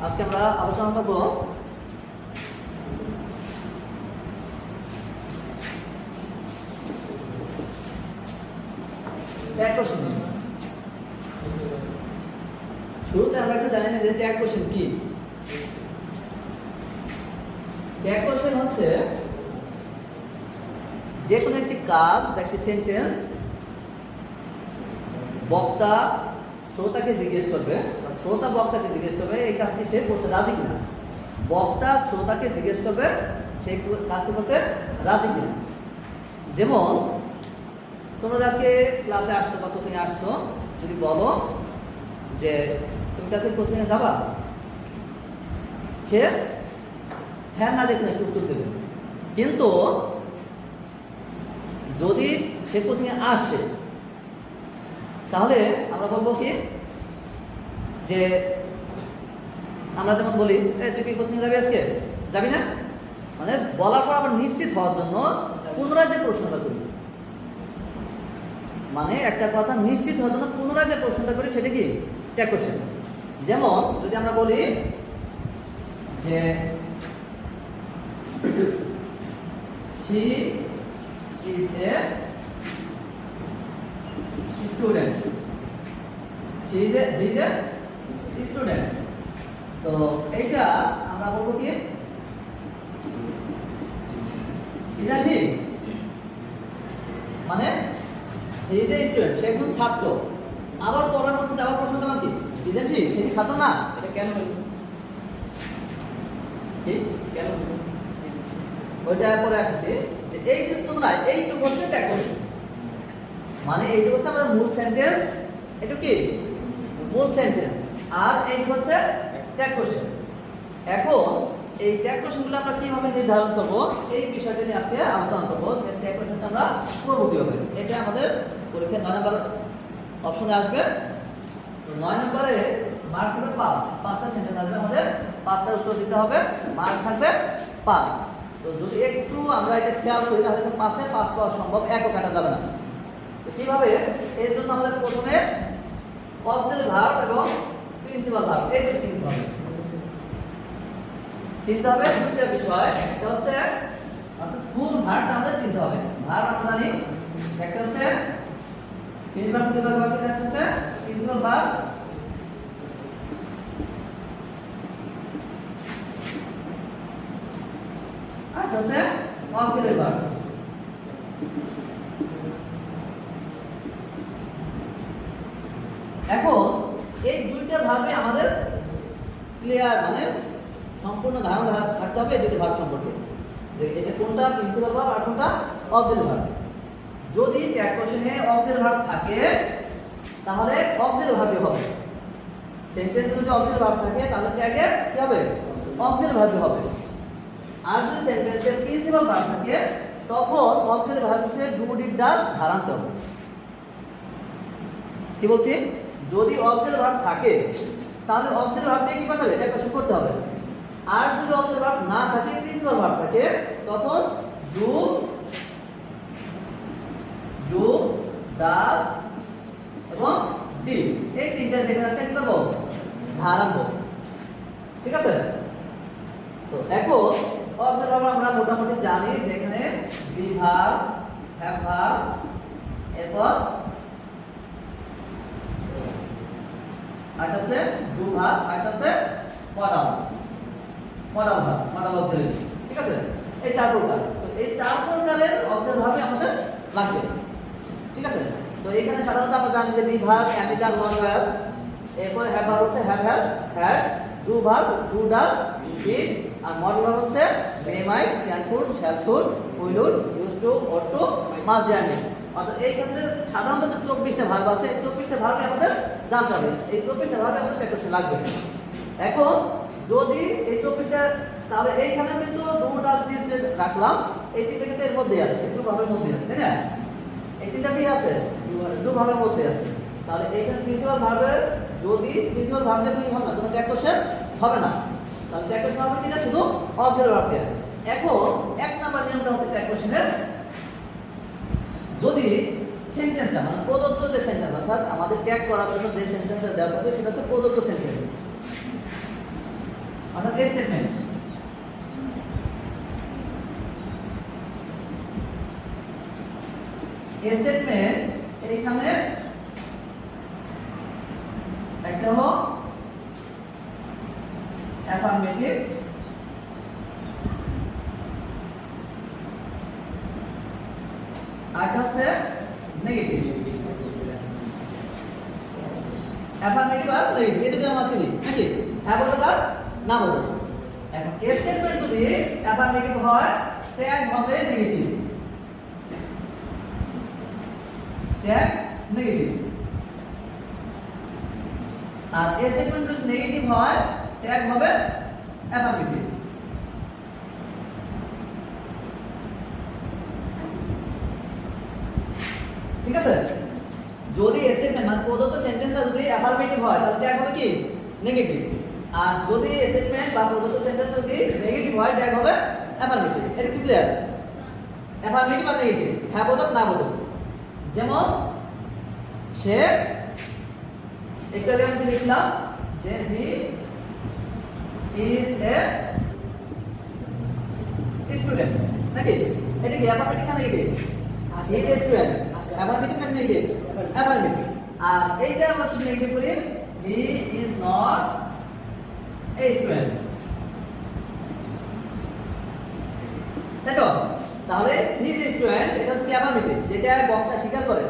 আজকে আমরা আলোচনা করব ট্যাগ কোশ্চেন। শুরুতে আমরা একটু জানি না যে ট্যাগ কোশ্চেন কি। ট্যাগ কোশ্চেন হচ্ছে যে কোনো একটি কাজ বা একটি সেন্টেন্স বক্তা শ্রোতাকে জিজ্ঞেস করবে বা শ্রোতা বক্তাকে জিজ্ঞেস করবে এই কাজটি সে করতে রাজি কিনা। বক্তা শ্রোতাকে জিজ্ঞেস করবে সেই কাজটি করতে রাজি কিনা। যেমন তোমরা আজকে ক্লাসে আসছো বা কোচিংয়ে আসছো, যদি বলো যে তুমি কাছে কোচিংয়ে যাবা, সে হ্যাঁ না দেখুন একটু উত্তর দেবে। কিন্তু যদি সে কোচিংয়ে আসে তাহলে আমরা বলবো কি যে আমরা যেমন বলি তুই কি কোচিং যাবি আজকে, যাবি না, মানে বলার পর আবার নিশ্চিত হওয়ার জন্য পুনরায় যে প্রশ্নটা করি, মানে একটা কথা নিশ্চিত হওয়ার জন্য পুনরায় যে প্রশ্নটা করি সেটা কি ট্যাগ কোশ্চেন। যেমন যদি আমরা বলি যে she is a student, he is a student, তো এইটা আমরা বলবো কি ইজানটি, মানে he is a student, সে একজন ছাত্র। আবার পরবর্তীতে আবার প্রশ্ন করলাম কি ইজানটি, সে কি ছাত্র না? এটা কেন বলেছে, কি কেন ওইটা পরে আসছে যে এই যে তোমরা এইটুকু হচ্ছে ট্যাগ কোশ্চেন, মানে এইটুকু হচ্ছে আমাদের মূল সেন্টেন্স, এটা কি মূল সেন্টেন্স, আর এইটুকু হচ্ছে ট্যাগ কোশ্চেন। এখন এই ট্যাগ কোশ্চেনগুলো আমরা কিভাবে নির্ধারণ করব এই বিষয়টা নিয়ে আজকে আলোচনা করব যে ট্যাগ কোশ্চেনটা আমরা করব কিভাবে। এটা আমাদের পরীক্ষায় 9 নম্বর অপশনে আসবে। তো 9 নম্বরে মার্ক থাকবে 5, 5টা সেন্টেন্স আসবে, আমাদের 5টার উত্তর দিতে হবে, মার্ক থাকবে 5। তো যদি একটু আমরা এটা খেয়াল করি তাহলে 5-এ 5 পাওয়া সম্ভব, একও কাটা যাবে না। তো কিভাবে, এর জন্য আমাদের প্রথমে অবজেক্ট ভার্ব এবং প্রিন্সিপাল ভার্ব এই দুটো চিনতে হবে। চিনতে হবে দুটো বিষয়, একটা হচ্ছে অর্থাৎ ফুল ভার্বটা আমাদের চিনতে হবে। ভার্ব আমরা জানি একটা হচ্ছে প্রিন্সিপাল ভার্ব, একটা হচ্ছে প্রিন্সিপাল ভার্ব, আর হচ্ছে অক্সিলারি ভার্ব। এখন এই দুইটা ভার্বে আমাদের ক্লিয়ার, মানে সম্পূর্ণ ধারণা থাকতে হবে এই দুটো ভার্ব সম্পর্কে, যে এটা কোনটা প্রিন্সিপাল ভার্ব আর কোনটা অক্সিলারি ভার্ব। যদি ট্যাগ কোশ্চেনে অক্সিলারি ভার্ব থাকে তাহলে অক্সিলারি ভার্বই হবে। সেন্টেন্সে যদি অক্সিলারি ভার্ব থাকে তাহলে ট্যাগে কি হবে, অক্সিলারি ভার্বই হবে। আর যদি সেন্টেন্সে প্রিন্সিপাল ভার্ব থাকে তখন অক্সিলারি ভার্বের ডু ডিড ডাজ ধারাতে হবে। কি বলছি, যদি অক্সিলারি ভার্ব থাকে তাহলে অক্সিলারি ভার্ব দিয়ে কি করতে হবে, ট্যাগ কোশ্চেন করতে হবে। আর যদি অক্সিলারি ভার্ব না থাকে, প্রিন্সিপাল ভার্ব থাকে, তখন ডু ডাজ এবং ডিড এই তিনটা যেখানে কি করব, ধারাবো। ঠিক আছে। তো এখন অক্সিলারি ভার্ব আমরা মোটামুটি জানি যেখানে বি ভার্ব, হ্যাভ ভার্ব, এরপর আরেকটা আছে ডু ভার্ব, আরেকটা আছে মডাল ভার্ব, মডাল অক্সিলারি। ঠিক আছে, এই 4 প্রকার। তো এই 4 প্রকারের অক্সিলারি ভার্ব আমাদের লাগবে। ঠিক আছে। তো এখানে সাধারণত আমরা জানি যে be verb, am is are, was were, এরপর হ্যাভ ভার্ব হচ্ছে have has had, do verb do does did, আর মডাল ভার্ব হচ্ছে may might can could shall should will would used to ought to must জার্নি। অর্থাৎ এইখানে সাধারণত যে 24টা verb আছে, এই 24টা ভার্ব আমাদের জানতে হবে। এই 24টা ভার্বে আমাদের ট্যাগ কোশ্চেন লাগবে। এখন যদি এই 24টা, তাহলে এইখানে কিন্তু ডু ডাজ ডিড যে রাখলাম এই তিনটা কিন্তু এর মধ্যেই আছে, ডু ভার্বের মধ্যেই আছে, তাই না? এই তিনটা কি আছে, ডু ভার্বের মধ্যে আছে। তাহলে এইখানে প্রিন্সিপাল ভার্বের, যদি প্রিন্সিপাল ভার্ব দিয়ে কি হবে না, কোনো ট্যাগ কোশ্চেন হবে না। তাহলে ট্যাগ কোশ্চেন হবে কি, না শুধু অক্সিলারি ভার্ব দিয়ে। এখন 1 নাম্বার নিয়মটা হচ্ছে ট্যাগ কোশ্চেনের, যদি সেন্টেন্সটা মানে প্রদত্ত যে সেন্টেন্স, অর্থাৎ আমাদের ট্যাগ করার জন্য যে সেন্টেন্সটা দেওয়া থাকবে সেটা হচ্ছে প্রদত্ত সেন্টেন্স। স্টেটমেন্ট। স্টেটমেন্ট এইখানে একটা হলো অ্যাফার্মেটিভ, আর হচ্ছে নেগেটিভ। অ্যাফার্মেটিভ আর নেগেটিভ এই দুটো আমরা চিনি নাকি? হ্যাঁ বলতে পার, না বলতে। এখন স্টেটমেন্ট যদি অ্যাফার্মেটিভ হয় ট্যাগ হবে নেগেটিভ, ট্যাগ নেগেটিভ। আর স্টেটমেন্ট যদি নেগেটিভ হয় ট্যাগ হবে অ্যাফার্মেটিভ। ঠিক আছে? যদি স্টেটমেন্ট মানে প্রদত্ত সেন্টেন্সটা যদি অ্যাফার্মেটিভ হয় তাহলে ট্যাগ হবে কি নেগেটিভ, আর যদি স্টেটমেন্ট বা প্রদত্ত সেন্টেন্স যদি নেগেটিভ হয় ট্যাগ হবে অ্যাফার্মেটিভ। এটা কি ক্লিয়ার? অ্যাফার্মেটিভ আর নেগেটিভ, হ্যাঁ বোধক না বোধক। যেমন সে একটু আগে আমি লিখলাম যে হি ইজ এ স্টুডেন্ট নাকি? এটা কি অ্যাফার্মেটিভ না negative? He is a student affirmative না নেগেটিভ? অ্যাফার্মেটিভ। আর এইটা আমরা যদি নেগেটিভ করি he is not a student, তাই তো? তাহলে হি ইজ এ স্টুডেন্ট এটা হচ্ছে অ্যাফার্মেটিভ, যেটা বক্তা স্বীকার করে,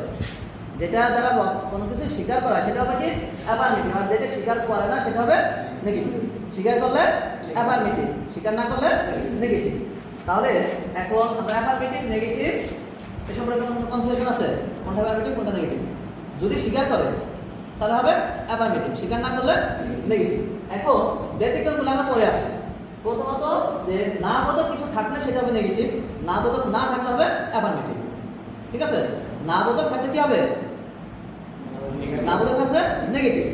যেটা দ্বারা কোনো কিছু স্বীকার করা সেটা হবে কি অ্যাফার্মেটিভ, আর যেটা স্বীকার করে না সেটা হবে নেগেটিভ। স্বীকার করলে অ্যাফার্মেটিভ, স্বীকার না করলে নেগেটিভ। তাহলে এখন আমরা অ্যাফার্মেটিভ নেগেটিভ এই সম্পর্কে কোনো কনফিউশন আছে? কোনটা অ্যাফার্মেটিভ কোনটা নেগেটিভ? যদি স্বীকার করে তাহলে হবে অ্যাফার্মেটিভ, স্বীকার না করলে নেগেটিভ। এখন ব্যতিক্রমগুলো আমরা পরে আসি। প্রথমত যে না বোধক কিছু থাকলে সেটা হবে নেগেটিভ, না বোধক না থাকলে হবে অ্যাফার্মেটিভ। ঠিক আছে? না বোধক থাকলে কি হবে? না বোধক থাকলে নেগেটিভ,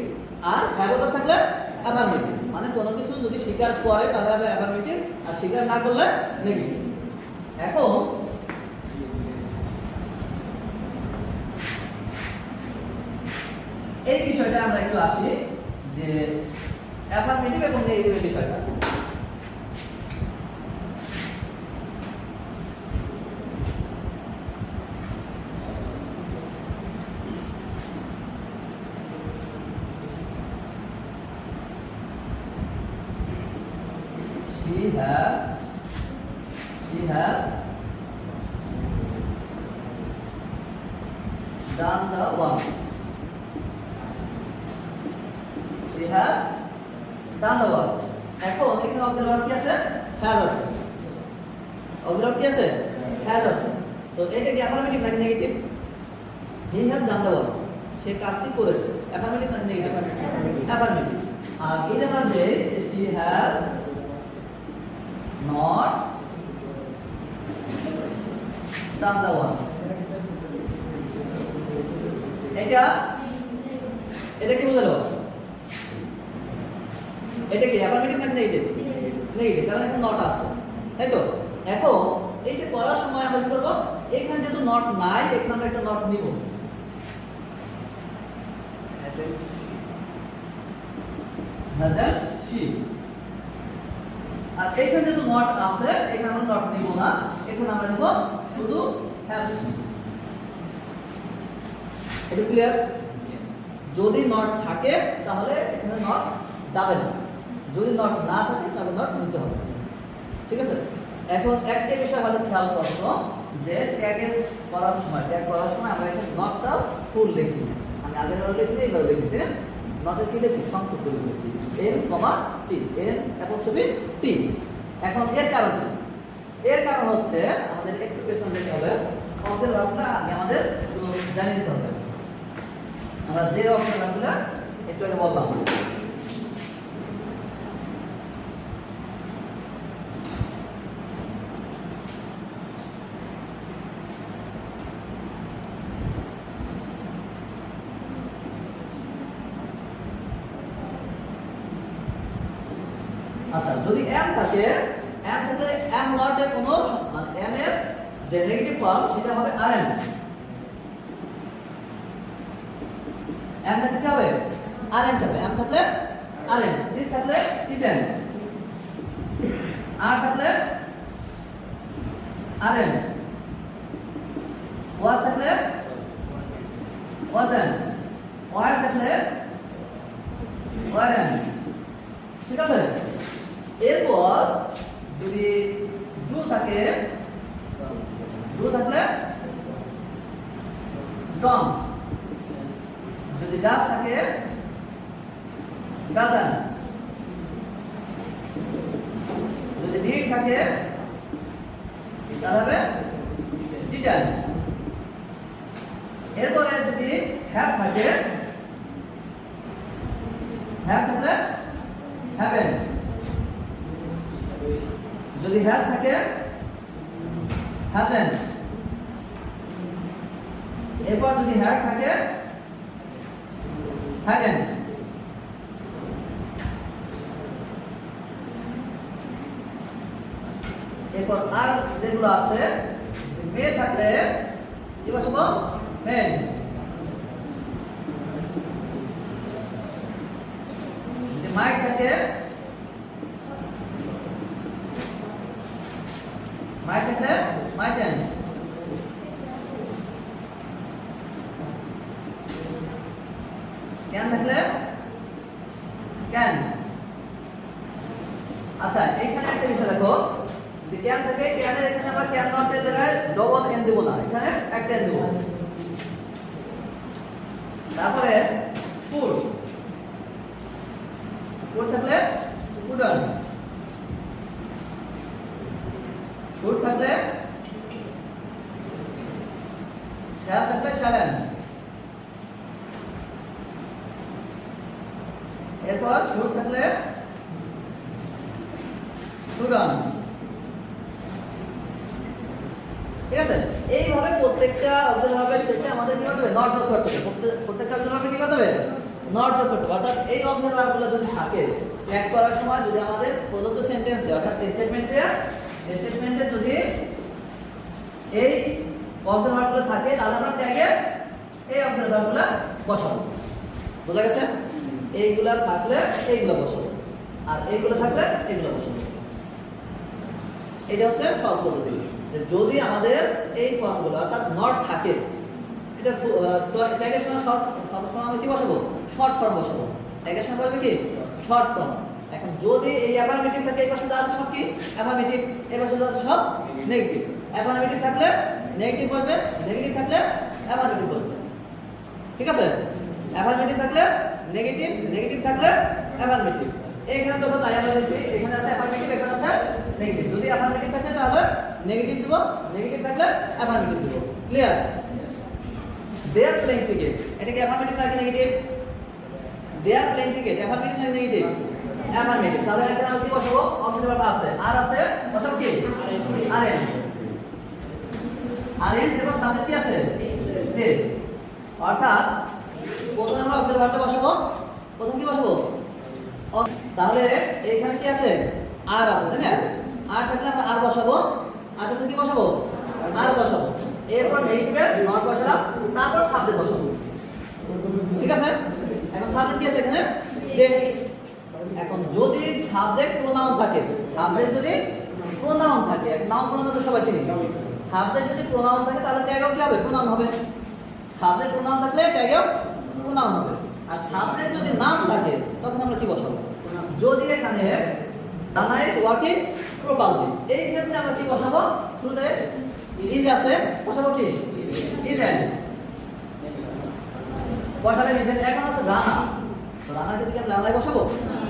আর হ্যাঁ বোধক থাকলে অ্যাফার্মেটিভ। মানে কোনো কিছু যদি স্বীকার করে তাহলে হবে অ্যাফার্মেটিভ, আর স্বীকার না করলে নেগেটিভ। এখন এই বিষয়টা আমরা একটু আসি যে অ্যাফার্মেটিভ এবং নেগেটিভ বিষয়টা। She has done the work. She has done the work. এখন এখানে অক্সিলারি কি আছে? has আছে। অক্সিলারি কি আছে? has আছে। তো এটা কি অ্যাফার্মেটিভ নাকি negative? he has done the work, সে কাজটি করেছে। অ্যাফার্মেটিভ নাকি নেগেটিভ? অ্যাফার্মেটিভ। আর এটা মানে she has not done the work। এটা কি বোঝালো? এটা কি অ্যাফার্মেটিভ নাকি নেগেটিভ? নেগেটিভ, কারণ এখানে নট আছে, তাই তো? এখন এইটা করার সময় আমরা কি করব? এখানে যেহেতু নট নাই এখানে আমরা একটা নট নিব, hasn't she। আর এখানে যেহেতু নট আছে এখানে আমরা নট নিব না, এখানে আমরা নিব শুধু has she। এটা ক্লিয়ার? যদি নট থাকে তাহলে এখানে নট যাবে না, যদি নট না থাকে তাহলে নট নিতে হবে। ঠিক আছে? এখন একটা বিষয় আমাদের খেয়াল করব যে ট্যাগের করার সময় আমরা এখানে নটটা ফুল লিখি, আমি আগের বার লিখতে এবার লিখতে নটের কি লিখছি? সংক্ষিপ্ত লিখেছি n, t, n apostrophe t। এখন এর কারণ কি? এর কারণ হচ্ছে আমাদের একটু পেছন যেতে হবে, অক্সিলারি ভার্বটা আগে আমাদের জানিয়ে দিতে হবে। আমরা যে অক্সিলারি ভার্বগুলো একটু আগে বললাম, আচ্ছা যদি m থাকে, m থাকলে m নট এর কোনো মানে m এর যে নেগেটিভ ফর্ম সেটা হবে rm। m থাকলে কি হবে? rm থাকবে। m থাকলে rm, is থাকলে isn't। আর থাকলে আরেন, ওয়াজ থাকলে ওয়াজেন, ওয়ার থাকলে ওয়ারেন। ঠিক আছে? এরপর যদি ডু থাকে, ডু থাকলে ডন, যদি ডাস থাকে ডাজেন, যদি ডিড থাকে তাহলে হবে ডিডেন্ট। এরপরে যদি হ্যাভ থাকে, হ্যাভ থাকলে হ্যাভেন, যদি হ্যাজ থাকে হ্যাজেন্ট। এরপর যদি হ্যাড থাকে হ্যাডেন্ট। এরপর আর যেগুলো আছে, মে থাকলে কি বসাবো? মেন। যদি মাইট থাকে, মাইট থাকলে মাইটেন। ক্যান থাকলে ক্যান। আচ্ছা, এখানে একটা বিষয় দেখো, যদি ক্যান থাকে, ক্যানের এখানে আমরা ক্যান নট এর জায়গায় ডবল এন দেব না, এখানে একটা এন দেব। তারপরে ফুড, ফুড থাকলে ফুডন, ফুড থাকলে শ্যাল থাকলে শ্যালেন। এরপর শুড থাকলে শুডন। ঠিক আছে? এইভাবে প্রত্যেকটা অবজেক্ট ভার্বের শেষে আমাদের কি করতে হবে? নট যোগ করতে হবে। প্রত্যেকটা অবজেক্ট ভার্বে কি করতে হবে? নট যোগ করতে হবে। অর্থাৎ এই অবজেক্ট ভার্বগুলো যদি থাকে, ট্যাগ করার সময় যদি আমাদের প্রদত্ত সেন্টেন্সে অর্থাৎ স্টেটমেন্টে যদি এই অবজেক্ট ভার্বগুলো থাকে, তাহলে আমরা ট্যাগে এই অবজেক্ট ভার্বগুলো বসাবো। বুঝা গেছে? এইগুলা থাকলে এইগুলো বসাবো, আর এইগুলো থাকলে এইগুলো বসাবো। এটা হচ্ছে সহজ পদ্ধতি। যদি আমাদের এই ফর্মগুলো অর্থাৎ নট থাকে, এটা ট্যাগের সময় শর্ট ফর্ম আমি কি বসাবো? শর্ট ফর্ম বসাবো। ট্যাগের সময় বলবে কি? Short form. এখন যদি এই অ্যাফার্মেটিভ থাকে, এই পাশে যা আছে সব কি? অ্যাফার্মেটিভ, এই পাশে যা আছে সব নেগেটিভ। অ্যাফার্মেটিভ থাকলে নেগেটিভ বলবে, নেগেটিভ থাকলে অ্যাফার্মেটিভ বলবে। ঠিক আছে? অ্যাফার্মেটিভ থাকলে নেগেটিভ, নেগেটিভ থাকলে অ্যাফার্মেটিভ। এখানে দেখো তাই আমরা দিয়েছি, এখানে আছে অ্যাফার্মেটিভ, এখানে আছে নেগেটিভ। যদি অ্যাফার্মেটিভ থাকে তাহলে নেগেটিভ দেব, নেগেটিভ থাকলে অ্যাফার্মেটিভ দেব। Clear? They are playing cricket, এটা কি অ্যাফার্মেটিভ নাকি negative? They are playing cricket affirmative নাকি নেগেটিভ? অ্যাফার্মেটিভ। তাহলে এখানে আমরা কি বসাবো? অবজেক্ট ভার্ব আছে, আর আছে, বসাবো কি? আরএন। আরএন এর পর সাবজেক্ট কি আছে? দে। অর্থাৎ প্রথমে আমরা অবজেক্ট ভার্বটা বসাবো। প্রথম কি বসাবো? তাহলে এখানে কি আছে? আর আছে, তাই না? আর থাকলে আমরা আর বসাবো, আর থাকলে কি বসাবো? আর বসাবো। এরপর নেগেটিভে নট বসালাম, তারপর সাবজেক্ট বসাবো। ঠিক আছে? এখন সাবজেক্ট কি আছে এখানে? দে। এখন যদি সাবজেক্ট প্রোনাউন থাকে, সাবজেক্ট যদি প্রোনাউন থাকে, নাউন প্রোনাউন তো সবাই চিনি। সাবজেক্ট যদি প্রোনাউন থাকে তাহলে ট্যাগও কি হবে? প্রোনাউন হবে। সাবজেক্ট প্রোনাউন থাকলে ট্যাগও প্রোনাউন হবে। আর সাবজেক্ট যদি নাম থাকে তখন আমরা কি বসাবো? যদি এখানে ডানা ইজ ওয়ার্কিং প্রপারলি, এই ক্ষেত্রে আমরা কি বসাবো? শুরুতে ইজ আছে, বসাবো কি? ইজেন্ট। বসালে ইজেন্ট। এখন আছে রানা, তো রানার ক্ষেত্রে কি আমরা রানাই বসাবো?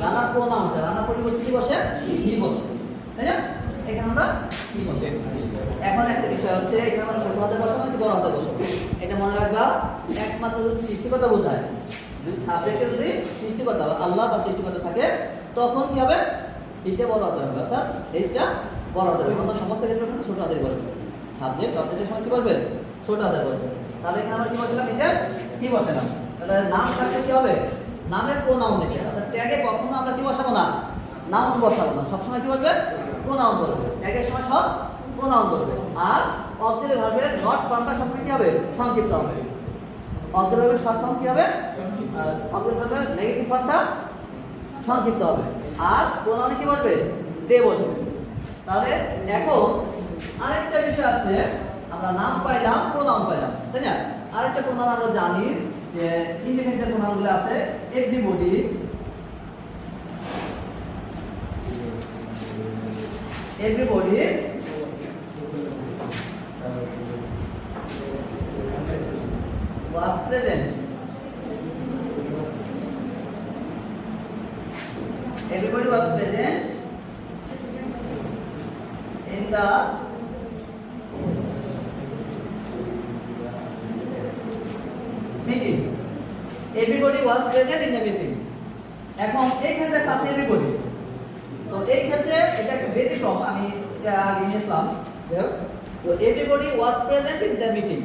রানার প্রোনাউন, রানার পরিবর্তে কি বসে? হি বসে, তাই না? এখানে আমরা কি বসে? এখন একটা বিষয় হচ্ছে, এখানে আমরা ছোট হাতে বসাবো নাকি বড় হাতে বসাবো? এটা মনে রাখবা, একমাত্র যদি সৃষ্টিকর্তা বোঝায়, যদি সাবজেক্টে যদি সৃষ্টিকর্তা আল্লাহ বা সৃষ্টিকর্তা থাকে, তখন কি হবে? এটা বড় হাতে হবে, অর্থাৎ এইটা বড় হাতে হবে। অন্য সমস্ত ক্ষেত্রে ছোট হাতে বলবে। সাবজেক্ট অবজেক্টের সময় কি বলবে? ছোট হাতে বলবে। তাহলে এখানে আমরা কি বসালাম? নিচে কি বসালাম? তাহলে নাম থাকলে কি হবে? নামের প্রোনাউন দেখে, অর্থাৎ ট্যাগে কখনো আমরা কি বসাবো না? নাউন বসাবো না, সবসময় কি বলবে? প্রোনাউন বলবে। ট্যাগের সময় সব প্রোনাউন বলবে। আর অবজেক্ট ভার্বের নট ফর্মটা সবসময় কি হবে? সংক্ষিপ্ত হবে। অবজেক্ট ভার্বের শর্ট ফর্ম কি হবে? অবজেক্ট ভার্বের নেগেটিভ ফর্মটা সংক্ষিপ্ত হবে। আর প্রোনাউনে কি বলবে? দে বলবে। তাহলে এখন আরেকটা বিষয় আছে, আমরা নাম পাইলাম, প্রোনাউন পাইলাম, তাই না? আরেকটা প্রোনাউন আমরা জানি যে ইন্ডিপেন্ডেন্ট প্রোনাউনগুলো আছে everybody, everybody, was present, everybody was present in the meeting, everybody was present in the meeting. এখন এই ক্ষেত্রে আছে everybody, তো এই ক্ষেত্রে এটা একটা ব্যতিক্রম, আমি এটা আগে নিয়েছিলাম। তো everybody was present in the meeting,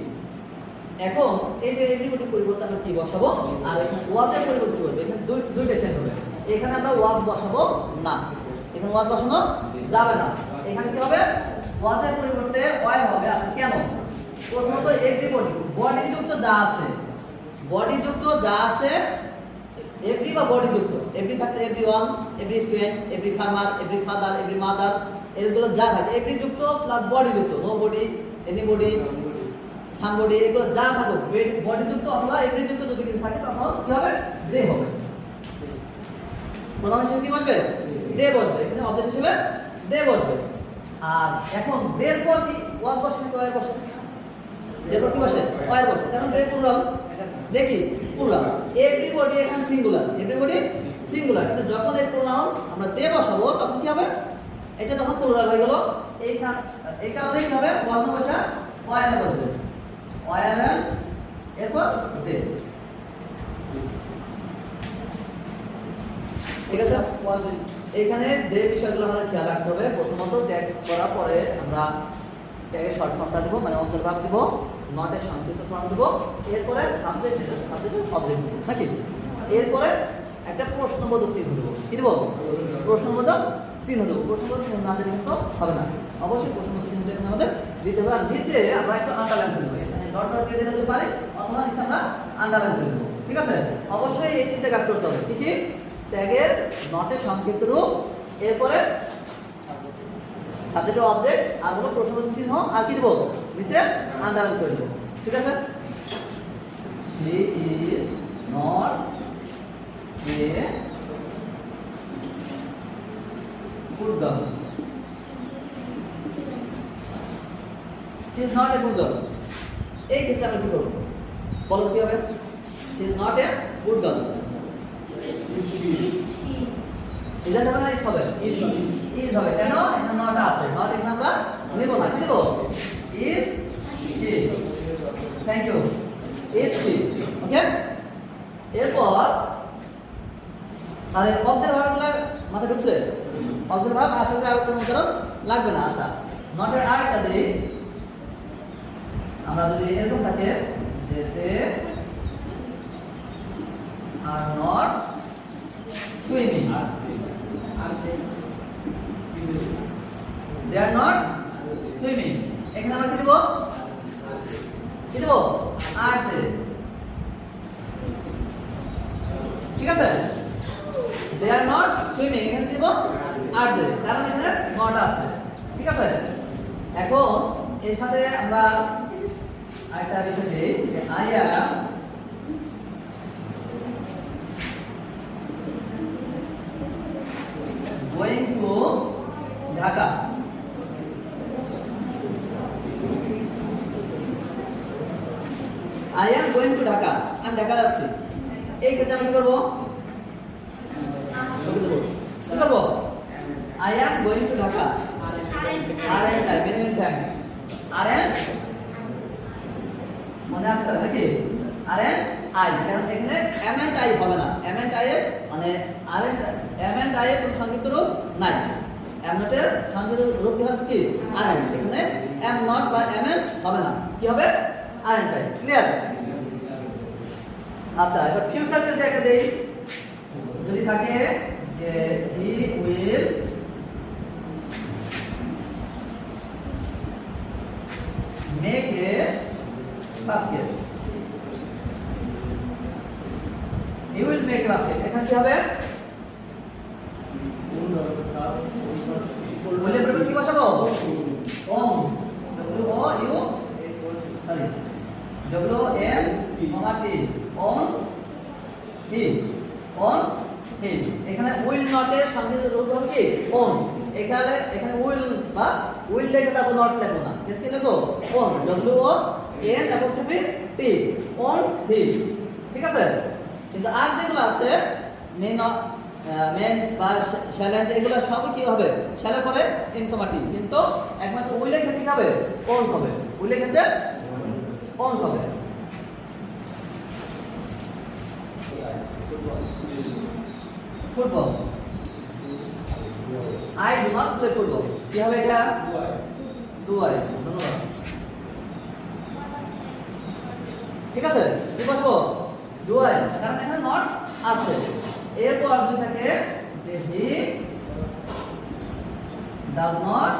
এখন এই যে এভরিবডি পরিবর্তে আমরা কি বসাবো, আর এখানে ওয়াজের পরিবর্তে কি বলবো, এখানে দুইটা চেঞ্জ হবে। এখানে আমরা ওয়াজ বসাবো না, এখানে ওয়াজ বসানো যাবে না, এখানে কি হবে, ওয়াজের পরিবর্তে ওয়ার হবে। আচ্ছা কেন? প্রথমত এভরিবডি বডি যুক্ত যা আছে, বডি যুক্ত যা আছে, এভরি বা বডি যুক্ত, এভরি থাকলে everyone, every student, every farmer, every father, every mother, এগুলো যা থাকে এভরি যুক্ত প্লাস বডি যুক্ত, নো বডি, এনিবডি, সামবডি, এগুলো যা থাকুক বডি যুক্ত অথবা এভরি যুক্ত যদি কিছু থাকে তখন কি হবে, দে হবে। প্রধান হিসেবে কি বসবে, দে বসবে, এখানে অবজেক্ট হিসেবে দে বসবে। আর এখন দের পর কি ওয়াজ বসে নাকি ওয়ার বসে, এরপর কি বসে, ওয়ার বসে, কারণ দে প্লুরাল, দেখি প্লুরাল, এভরিবডি এখানে সিঙ্গুলার, এভরিবডি সিঙ্গুলার, কিন্তু যখন এই প্রোনাউন আমরা দে বসাবো তখন কি হবে, এটা তখন প্লুরাল হয়ে গেল। এই কারণে কি হবে, ওয়াজ না বসা ওয়ার বসবে, ওয়ার এরপর দে, ঠিক আছে? এখানে যে বিষয়গুলো আমাদের খেয়াল রাখতে হবে, প্রথমত ট্যাগ করার পরে আমরা ট্যাগের শর্ট ফর্মটা দেব, মানে অন্তর্ভাব দেব, নটের সংক্ষিপ্ত ফর্ম দেব, এরপরে সাবজেক্ট অবজেক্ট দেব নাকি, এরপরে একটা প্রশ্নবোধক চিহ্ন দেবো। কি দেবো? প্রশ্নবোধক চিহ্ন দেবো। প্রশ্নবোধক চিহ্ন না দিলে কিন্তু হবে না, অবশ্যই প্রশ্নবোধক চিহ্নটা এখানে আমাদের দিতে হবে। আর নিচে আমরা একটু আন্ডারলাইন করে দেবো, এখানে ডট ডট দিয়ে দিতে পারি অথবা নিচে আমরা আন্ডারলাইন করে দেবো, ঠিক আছে? অবশ্যই এই তিনটে কাজ করতে হবে। কি কি? ট্যাগের নটের সংক্ষিপ্ত রূপ, এরপরে সাবজেক্ট অবজেক্ট, আর হলো প্রশ্নবোধক চিহ্ন, আর কি দেবো, নিচে আন্ডারলাইন করে দেবো, ঠিক আছে? She is not a good girl. She is not a good girl. এই ক্ষেত্রে আমরা কি করবো, বলো কি হবে? She is not a good girl. Ijan হবে না ইস হবে? ইজ হবে। কেন? এখানে নট আছে, নট এখানে আমরা নেব না, কি দেবো? Is she. Thank you. Is she, okay? এরপর তাহলে অবজেক্ট ভার্বগুলো মাথায় ঢুকছে, অবজেক্ট ভার্ব আসলে আর কোনো উদাহরণ লাগবে না। আচ্ছা, নটের আরেকটা দিই, আমরা যদি এরকম থাকে যে they are not swimming, they are not swimming, এখানে আমরা কি দেব, কি দেব, আর দে, ঠিক আছে? they are not swimming, এখানে দেব আর দে, কারণ এখানে নট আছে, ঠিক আছে? এখন এর সাথে আমরা আরেকটা বিষয় দিই যে I am going to Dhaka. I am going to Dhaka, আমি ঢাকা যাচ্ছি। এই ক্ষেত্রে আমি কি করবো, কি করবো? I am going to Dhaka, আর and I, many many thanks, আর এন্ড মনে আছে তাহলে নাকি, আর এন্ড আই, কারণ এখানে এম এন্ড আই হবে না, এম এন্ড আই এর মানে আর এন্ড এম এন্ড আই এর কোনো সংক্ষিপ্ত রূপ নাই, এম নটের সংক্ষিপ্ত রূপ কি হচ্ছে কি, আর এন্ড, এখানে এম নট বা এম এন্ড হবে না, কি হবে, আর এন্ড আই, ক্লিয়ার? আচ্ছা, এবার ফিউচার টেন্স একটা দেই, যদি থাকে যে he will make a basket, he will make a basket, এখানে কি হবে, বলে কি বসাবো um W O U sorry W N comma T on T on T এখানে উইল নটের সামনে রূপ হবে কি অন এখানে উইল বা উইল লেখা থাকবে নট লেখো না কি লেখো on W O N apostrophe T on T ঠিক আছে কিন্তু আর যেগুলো আছে মেন বা শ্যালেন্ট এগুলো সবই কি হবে শ্যালের পরে এন কমা টি কিন্তু একমাত্র উইলের ক্ষেত্রে কি হবে অন হবে উইলের ক্ষেত্রে অন হবে football I do not play football কি হবে এটা ডু আই ধন্যবাদ ঠিক আছে কি বলবো ডু আই কারণ এখানে নট আছে এরপর যদি থাকে যে he does not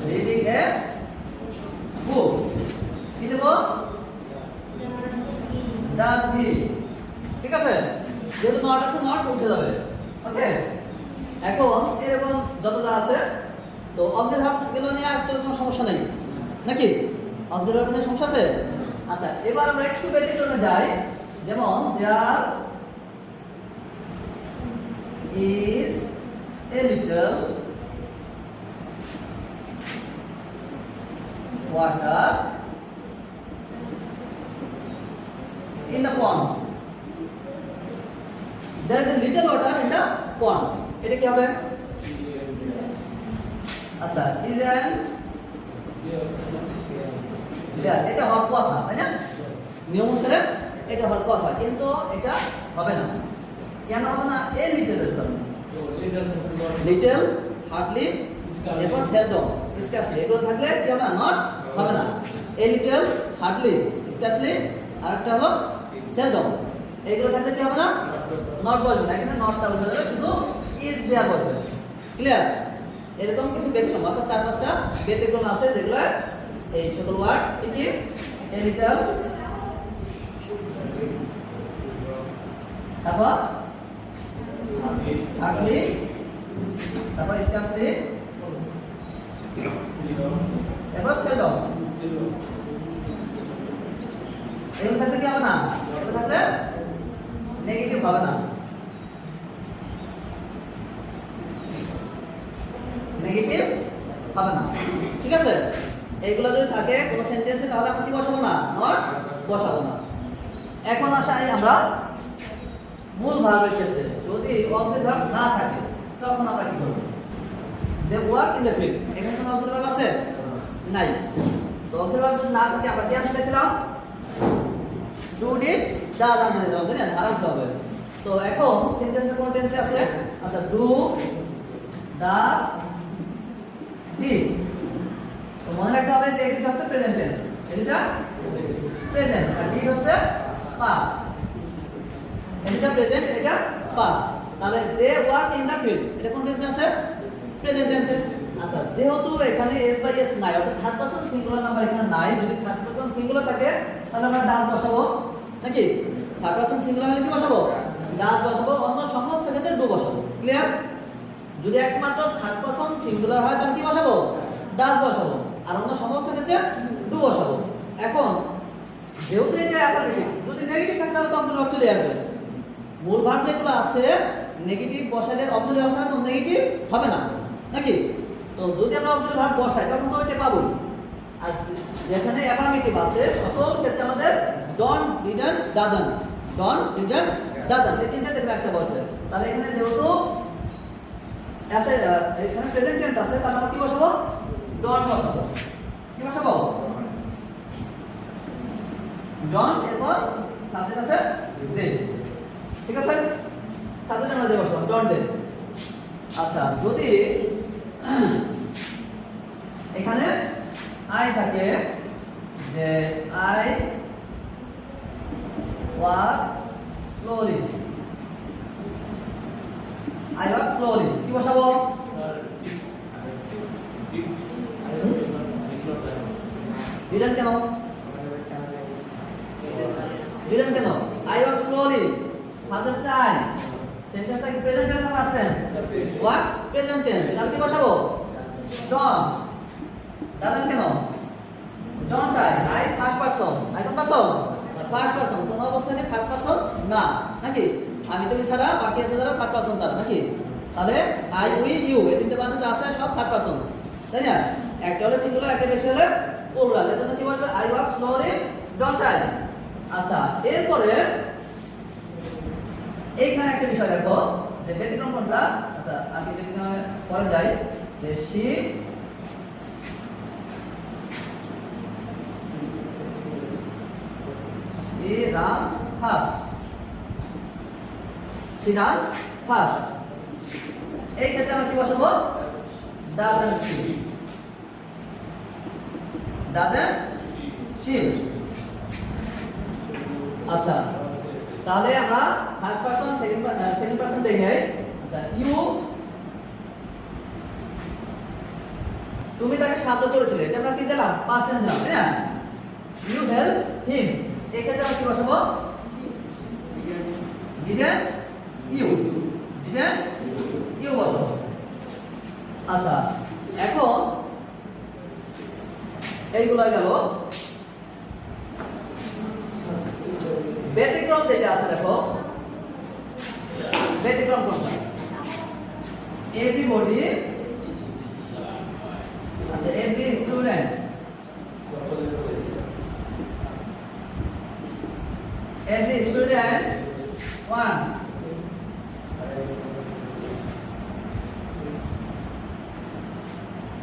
reading a বুক কি দেব ডাজ হি ঠিক আছে যেহেতু নট আছে নট উঠে যাবে ওকে এখন এরকম যতটা আছে তো অবজেক্ট ভার্ব গুলো নিয়ে আর কোনো সমস্যা নেই নাকি অবজেক্ট ভার্ব নিয়ে সমস্যা আছে আচ্ছা এবার আমরা একটু ব্যতিক্রমে যাই যেমন there is a little water in the pond there is a little water in the pond এটা কি হবে আচ্ছা is an এটা হওয়ার কথা তাই না নিয়ম অনুসারে এটা হওয়ার কথা কিন্তু এটা হবে না কেন হবে না এ লিটল এর কারণে লিটল হার্ডলি এরপর সেলডম স্ক্যাসলি এগুলো থাকলে কি হবে না নট হবে না এ লিটল হার্ডলি স্ক্যাসলি আর একটা হলো সেলডম এগুলো থাকলে কি হবে না নট বলবে না এখানে নটটা বলবে যাবে শুধু ইজ দেয়া বলবে ক্লিয়ার এরকম কিছু ব্যতিক্রম অর্থাৎ চার পাঁচটা ব্যতিক্রম আছে যেগুলো এই সকল ওয়ার্ড কি এ লিটল তারপর হার্ডলি তারপর স্ক্যাসলি এবার সেলডম এগুলো থাকলে কি হবে না এগুলো থাকলে নেগেটিভ হবে না নেগেটিভ হবে না ঠিক আছে এইগুলো যদি থাকে কোনো সেন্টেন্সে তাহলে আমরা কি বসাবো না নট বসাবো না এখন আসি আমরা মূল ভার্বের ক্ষেত্রে যদি অবজেক্ট ভার্ব না থাকে তখন আমরা কি করব they work in the field এখানে কোনো অবজেক্ট ভার্ব আছে নাই তো অবজেক্ট ভার্ব যদি না থাকে আমরা কি আনতে চাইছিলাম ডু ডিড ডাজ আনতে চাইছিলাম তাই না ধারা দিতে হবে তো এখন সেন্টেন্সের কোন টেন্সে আছে আচ্ছা ডু ডাজ ডিড তো মনে রাখতে হবে যে এটা হচ্ছে প্রেজেন্ট টেন্স এটা প্রেজেন্ট আর ডিড হচ্ছে পাস্ট এটা প্রেজেন্ট এটা পাস্ট তাহলে they work in the field এটা কোন টেন্সে আছে প্রেজেন্ট টেন্সে আচ্ছা যেহেতু এখানে এস বাই এস নাই অর্থাৎ থার্ড পারসন সিঙ্গুলার নাম্বার এখানে নাই যদি থার্ড পারসন সিঙ্গুলার থাকে তাহলে আমরা ডাজ বসাবো নাকি থার্ড পারসন সিঙ্গুলার হলে কি বসাবো ডাজ বসাবো অন্য সমস্ত ক্ষেত্রে ডু বসাবো ক্লিয়ার যদি একমাত্র থার্ড পারসন সিঙ্গুলার হয় তাহলে কি বসাবো ডাজ বসাবো আর অন্য সমস্ত ক্ষেত্রে ডু বসাবো এখন যেহেতু এটা অ্যাফার্মেটিভ যদি নেগেটিভ থাকে তাহলে তো অবজেক্ট ভার্ব চলে আসবে মূল ভার্ব যেগুলো আছে নেগেটিভ বসালে অবজেক্ট ভার্ব ছাড়া নেগেটিভ হবে না নাকি তো যদি আমরা অবজেক্ট ভার্ব বসাই তখন তো এটা পাবো আর যেখানে অ্যাফার্মেটিভ আছে সকল ক্ষেত্রে আমাদের don't didn't doesn't don't didn't doesn't এই তিনটা থেকে একটা বসবে তাহলে এখানে যেহেতু আছে এখানে প্রেজেন্ট টেন্স আছে তাহলে আমরা কি বসাবো ডন্ট বসাবো কি বসাবো ডন্ট এরপর সাবজেক্ট আছে দে ঠিক আছে সাবজেক্ট আমরা দে বসাবো ডন্ট দে আচ্ছা যদি এখানে আই থাকে যে I walk slowly I walk slowly কি বসাবো ডিডন্ট কেন ডিডন্ট কেন আই ওয়াক স্লোলি সাবজেক্ট হচ্ছে আই, সেন্টেন্সটা কি প্রেজেন্ট টেন্স না past tense? What? Present tense. তাহলে কি বসাবো? ডন। ডাজেন্ট কেন? Don't I first person. I কোন পারসন? First person. কোন অবস্থায় থার্ড পারসন না, নাকি? আমি তুমি ছাড়া বাকি আছে যারা থার্ড পারসন তারা, নাকি? তাহলে আই উই ইউ এই তিনটে বানাতে যা আছে সব থার্ড পারসন, তাই না? একটা হলে সিঙ্গুলার, একটা বেশি হলে প্লুরাল। এর জন্য কি বলবে? I walk slowly, don't I. আচ্ছা, এরপরে এইখানে একটা বিষয় দেখো যে ব্যতিক্রম কোনটা। আচ্ছা, আগে ব্যতিক্রমে পরে যাই যে she runs fast, she runs fast। এই ক্ষেত্রে আমরা কি বসাবো? doesn't she, doesn't she। আচ্ছা, তাহলে আমরা ফার্স্ট পারসন সেকেন্ড পারসন দেখে। আচ্ছা, ইউ তুমি তাকে সাহায্য করেছিলে, এটা আমরা কি দিলাম? পাস্ট টেন্স দিলাম, তাই না? You help him. এই ক্ষেত্রে আমরা কি বসাবো? ডিডন্ট ইউ, ডিডন্ট ইউ বসাবো। আচ্ছা, এখন এইগুলো গেল। ব্যতিক্রম যেটা আছে দেখো, ব্যতিক্রম কোনটা? এভরিবডি। আচ্ছা, every student, every student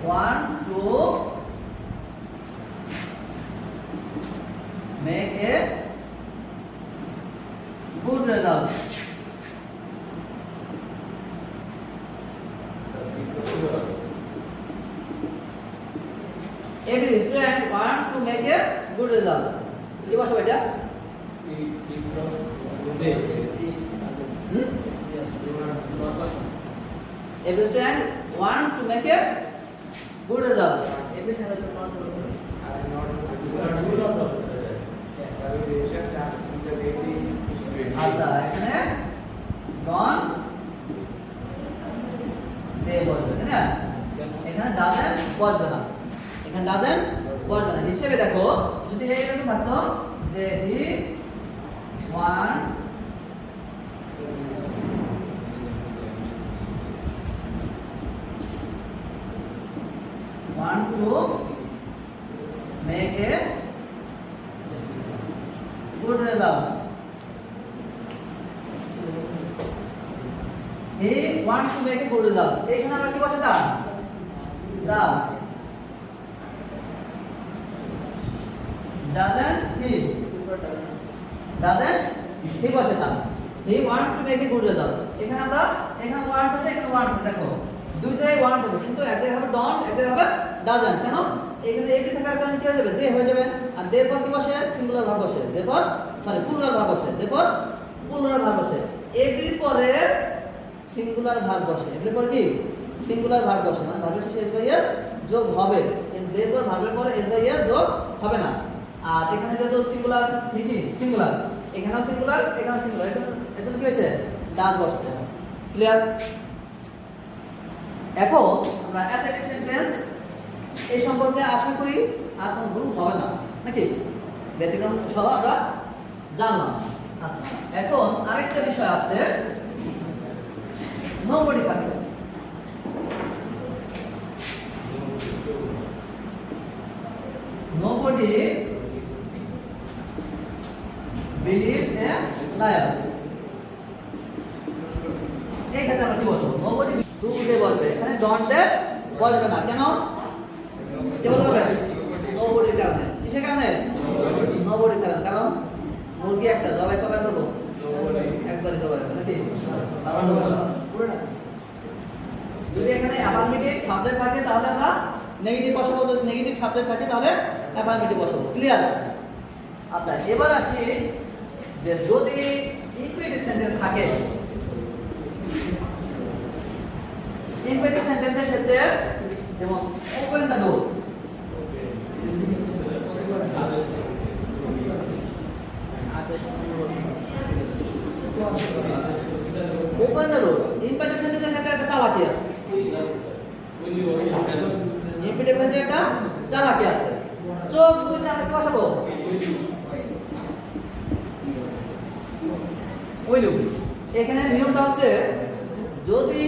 wants to make a good result। Every student wants to make a good result। কি বসাবো এটা? Every student wants to make a good result। আচ্ছা, এখানে ডন দে বলবে, তাই না? এখানে ডাজেন্ট বসবে না, এখানে ডাজেন্ট বসবে না। হিসেবে দেখো, যদি এইরকম থাকতো যে হি wants to make a good result। He wants to make a good result। এখানে আমরা কি বসাতাম? does, doesn't he, doesn't he বসাতাম। he wants to make a good result। এখানে আমরা এখানে wants আছে, এখানে wants আছে। দেখো দুইটাই wants আছে, কিন্তু একটাই হবে don't, একটাই হবে doesn't। কেন? এখানে এভরি থাকার কারণে কি হয়ে যাবে? দে হয়ে যাবে। আর দে পর কি বসে? সিঙ্গুলার ভার্ব বসে। দেরপর প্লুরাল ভার্ব বসে। দেরপর প্লুরাল ভার্ব বসে। এভরির পরে সিঙ্গুলার ভার্ব বসে। এভরির পরে কি? সিঙ্গুলার ভার্ব বসে। মানে ভার্বের শেষে এস বাই এস যোগ হবে, কিন্তু দেরপর ভার্বের পরে এস বাই এস যোগ হবে না। আর এখানে যেহেতু সিঙ্গুলার, কি সিঙ্গুলার, এখানেও সিঙ্গুলার, এখানেও সিঙ্গুলার, এজন্য কি হয়েছে? ডাজ বসছে। ক্লিয়ার? এখন আমরা অ্যাসার্টিভ সেন্টেন্স এই সম্পর্কে আশা করি আর কোনো ভুল হবে না, নাকি? ব্যতিক্রম সহ আমরা জানলাম। আচ্ছা, এখন আরেকটা বিষয় আছে, নোবডি থাকবে। Nobody believes a liar। এই ক্ষেত্রে আমরা কি বলবো? নোবডি ট্রুতে বলবে, এখানে ডন্টে বলবে না। কেন? কে বলবে? নোবডির কারণে। কিসের কারণে? নোবডির কারণে। কারণ মুরগি একটা জবাই কবে করবো? একবারই জবাই করবো, নাকি? আবার জবাই পুরো না। যদি এখানে অ্যাফার্মেটিভ সাবজেক্ট থাকে তাহলে আমরা নেগেটিভ বসাবো, যদি নেগেটিভ সাবজেক্ট থাকে তাহলে অ্যাফার্মেটিভ বসাবো। ক্লিয়ার? আচ্ছা, এবার আসি যে যদি ইম্পেরেটিভ সেন্টেন্স থাকে, ইম্পেরেটিভ সেন্টেন্সের ক্ষেত্রে যেমন open the door, open the door imperative সেন্টেন্সের ক্ষেত্রে একটা চালাকি আছে ইম্পারেটিভ সেন্টেন্সে একটা চালাকি আছে চোখ বুঝে আমরা কি বসাবো উইল এখানে নিয়মটা হচ্ছে যদি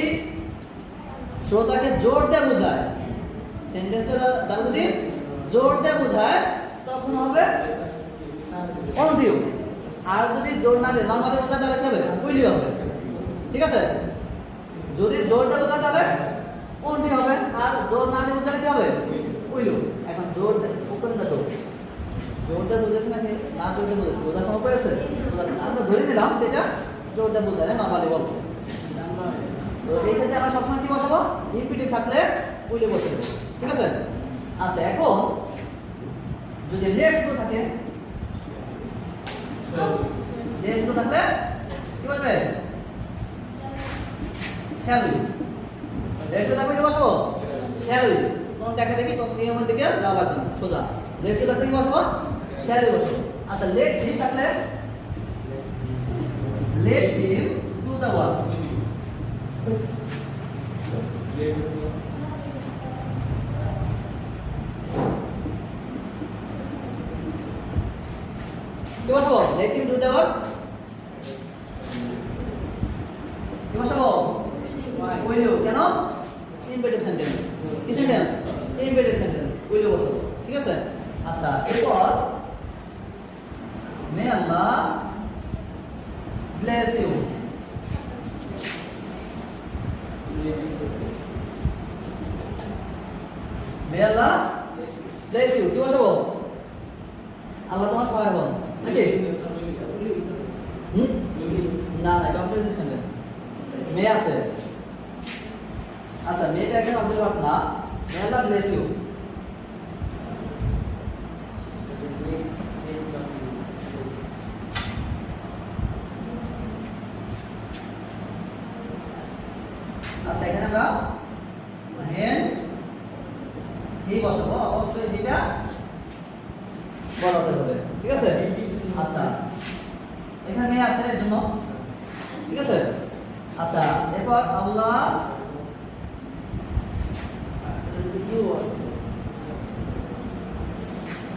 শ্রোতাকে জোর দিয়ে বোঝায় সেন্টেন্সটা দ্বারা যদি জোর দিয়ে বোঝায় তখন হবে অন ডিউ আর যদি জোর না দেয় নরমালি বোঝায় তাহলে কি হবে উইল হবে ঠিক আছে যদি জোর দিয়ে বোঝায় তাহলে অন ডিউ হবে আর জোর না দিয়ে বোঝালে কি হবে উইল এখন জোর ওপেন দা ডোর জোর দিয়ে বুঝেছে নাকি না জোর দিয়ে বুঝেছে বোঝার কোনো উপায় আছে আমরা ধরে নিলাম যেটা জোর দিয়ে বোঝালে নরমালি বলছে তো এই ক্ষেত্রে আমরা সবসময় কি বসাবো ইম্পিটিভ থাকলে উইলে বসে দেবো ঠিক আছে আচ্ছা এখন যদি লেটস গো থাকে লেটস গো থাকলে কি বলবে শ্যাল উই লেটস গো থাকলে কি বসাবো শ্যাল উই তখন দেখা দেখি তখন নিয়মের দিকে যাওয়া লাগবে না সোজা লেটস গো থাকলে কি বসাবো শ্যাল উই বসাবো আচ্ছা লেট হিম থাকলে let him to the wall কি বসাবো let him do the work কি বসাবো উইল ইউ কেন ইম্পেরেটিভ সেন্টেন্স কি sentence imperative sentence will you বসাবো ঠিক আছে আচ্ছা এরপর may Allah bless you may Allah bless you কি বসাবো আল্লাহ তোমার সহায় হন নাকি না না কমপ্লিট সেন্টেন্স মে আছে আচ্ছা মেটা এখানে অবজেক্ট ভার্ব না মে আল্লাহ ব্লেস ইউ আচ্ছা এখানে আমরা হেন হি বসাবো অবশ্যই হিটা বড় হতে হবে ঠিক আছে আচ্ছা এখানে মেয়ে আছে এর জন্য ঠিক আছে আচ্ছা এরপর আল্লাহ ইউ আছে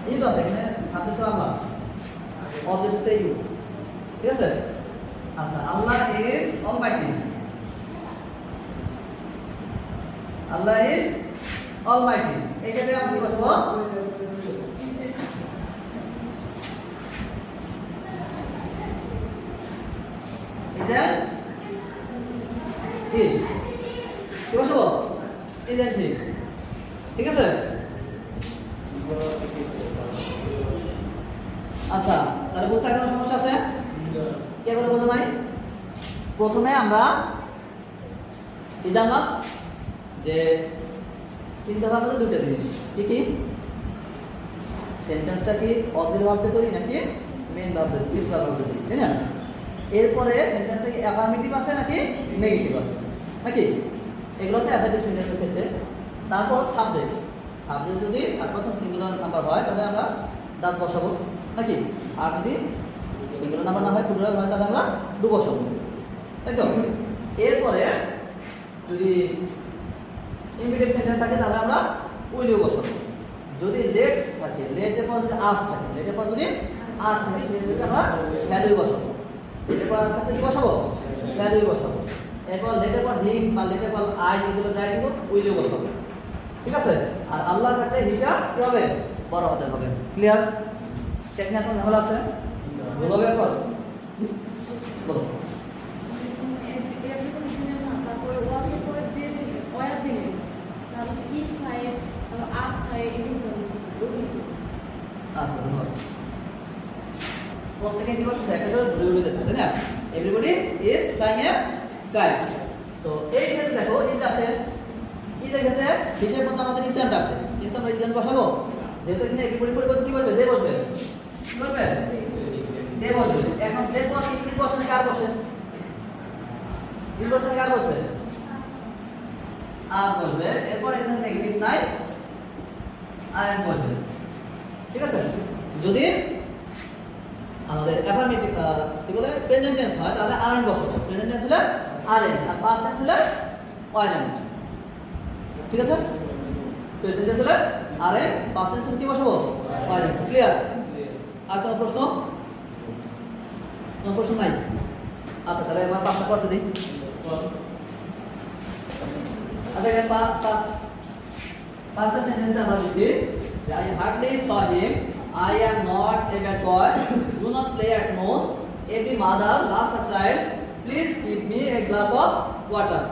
ইউ আছে এখানে সাবজেক্ট তো আল্লাহ অবজেক্ট হচ্ছে ইউ ঠিক আছে আচ্ছা Allah is almighty Allah is almighty এই ক্ষেত্রে আমরা কি বলবো ইজেন হি কি বলবো ইজেন হি ঠিক আছে আচ্ছা তাহলে বুঝতে কোনো সমস্যা আছে কে কথা বোঝা নাই প্রথমে আমরা কি জানলাম যে চিন্তা ভাবনা দুটো জিনিস কি কি সেন্টেন্সটা কি অবজেক্ট ভাব দিয়ে তৈরি নাকি মেইন ভাব দিয়ে প্রিন্সিপাল ভাব দিয়ে তৈরি তাই না এরপরে সেন্টেন্সটা কি অ্যাফার্মেটিভ আছে নাকি নেগেটিভ আছে নাকি এগুলো হচ্ছে অ্যাসার্টিভ সেন্টেন্সের ক্ষেত্রে তারপর সাবজেক্ট সাবজেক্ট যদি থার্ড পারসন সিঙ্গুলার নাম্বার হয় তাহলে আমরা ডাজ বসাবো নাকি আর যদি সিঙ্গুলার নাম্বার না হয় প্লুরাল হয় তাহলে আমরা ডু বসাবো তাই তো এরপরে যদি ইমিডিয়েট সেন্টেন্স থাকে তাহলে আমরা উইল ইউ বসাবো যদি লেটস থাকে লেটের পর যদি আস থাকে লেটের পর যদি আস থাকে সেক্ষেত্রে আমরা শ্যাল ইউ বসাবো লেটের পর আস থাকলে কি বসাবো শ্যাল ইউ বসাবো এরপর লেটের পর হিম বা লেটের পর আই এগুলো যাই দিব উইল ইউ বসাবো ঠিক আছে আর আল্লাহ থাকলে হিটা কি হবে বড় হতে হবে ক্লিয়ার টেকনিক কোন ঝামেলা আছে ভুল হবে এরপর বলো আচ্ছা ধন্যবাদ প্রত্যেকে কি করছে একটা করে ধরে ধরে যাচ্ছে তাই না everybody is flying a kite তো এই ক্ষেত্রে দেখো ইজ আসে ইজের ক্ষেত্রে হিসেব মতো আমাদের ইনস্ট্যান্ট আসে কিন্তু আমরা ইজেন্ট বসাবো যেহেতু এখানে এভরিবডি পরিবর্তে কি বলবে দে বসবে কি বলবে দে বসবে এখন দে বসে ইজ বসে কার বসে ইজ বসে কার বসবে আর বলবে এরপর এখানে নেগেটিভ নাই আর এম বলবে ঠিক আছে যদি আমাদের অ্যাফার্মেটিভ কি বলে প্রেজেন্ট টেন্স হয় তাহলে আর এন বসাবো। প্রেজেন্ট টেন্স হলে আর এন, আর পাস্ট টেন্স হলে ওয়ার এন। ঠিক আছে, প্রেজেন্ট টেন্স হলে আর এন, পাস্ট টেন্স কি বসাবো ওয়ার এন। ক্লিয়ার? আর কোনো প্রশ্ন? কোনো প্রশ্ন নাই? আচ্ছা তাহলে এবার পাঁচটা করতে দিই। আচ্ছা এখানে পাঁচটা সেন্টেন্স আমরা দিচ্ছি। I hardly saw him. I am not a bad boy. Do not play at noon. Every mother loves a child. Please give me a glass of water.